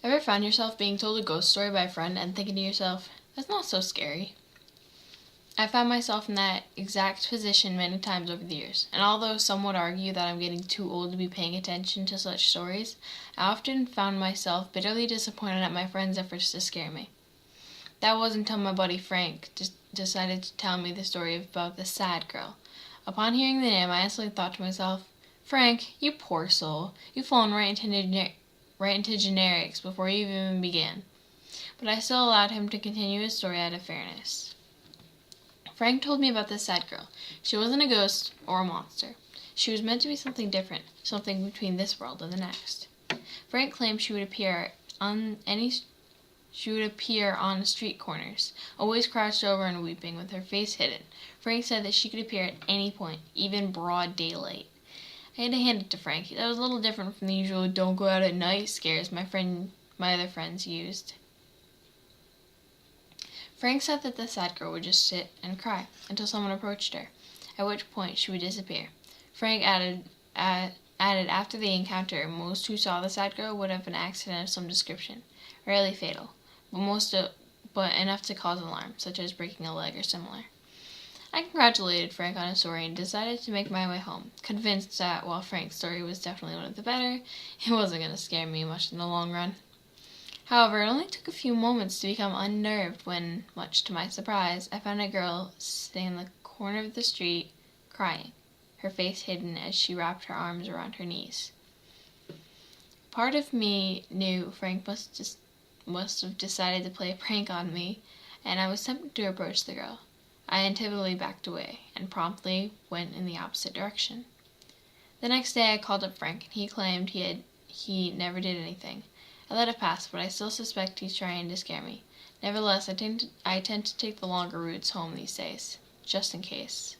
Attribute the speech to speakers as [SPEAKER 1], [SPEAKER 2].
[SPEAKER 1] Ever found yourself being told a ghost story by a friend and thinking to yourself, that's not so scary? I found myself in that exact position many times over the years, and although some would argue that I'm getting too old to be paying attention to such stories, I often found myself bitterly disappointed at my friends' efforts to scare me. That was until my buddy Frank decided to tell me the story about the sad girl. Upon hearing the name, I instantly thought to myself, Frank, you poor soul, you've fallen right into generics before you even began. But I still allowed him to continue his story out of fairness. Frank told me about this sad girl. She wasn't a ghost or a monster. She was meant to be something different, something between this world and the next. Frank claimed she would appear on street corners, always crouched over and weeping, with her face hidden. Frank said that she could appear at any point, even broad daylight. I had to hand it to Frank. That was a little different from the usual "don't go out at night" scares my other friends used. Frank said that the sad girl would just sit and cry until someone approached her, at which point she would disappear. Frank added after the encounter, most who saw the sad girl would have an accident of some description, rarely fatal, but enough to cause alarm, such as breaking a leg or similar. I congratulated Frank on his story and decided to make my way home, convinced that while Frank's story was definitely one of the better, it wasn't going to scare me much in the long run. However, it only took a few moments to become unnerved when, much to my surprise, I found a girl sitting in the corner of the street, crying, her face hidden as she wrapped her arms around her knees. Part of me knew Frank must have decided to play a prank on me, and I was tempted to approach the girl. I intuitively backed away and promptly went in the opposite direction. The next day I called up Frank, and he claimed he never did anything. I let it pass, but I still suspect he's trying to scare me. Nevertheless, I tend to take the longer routes home these days, just in case.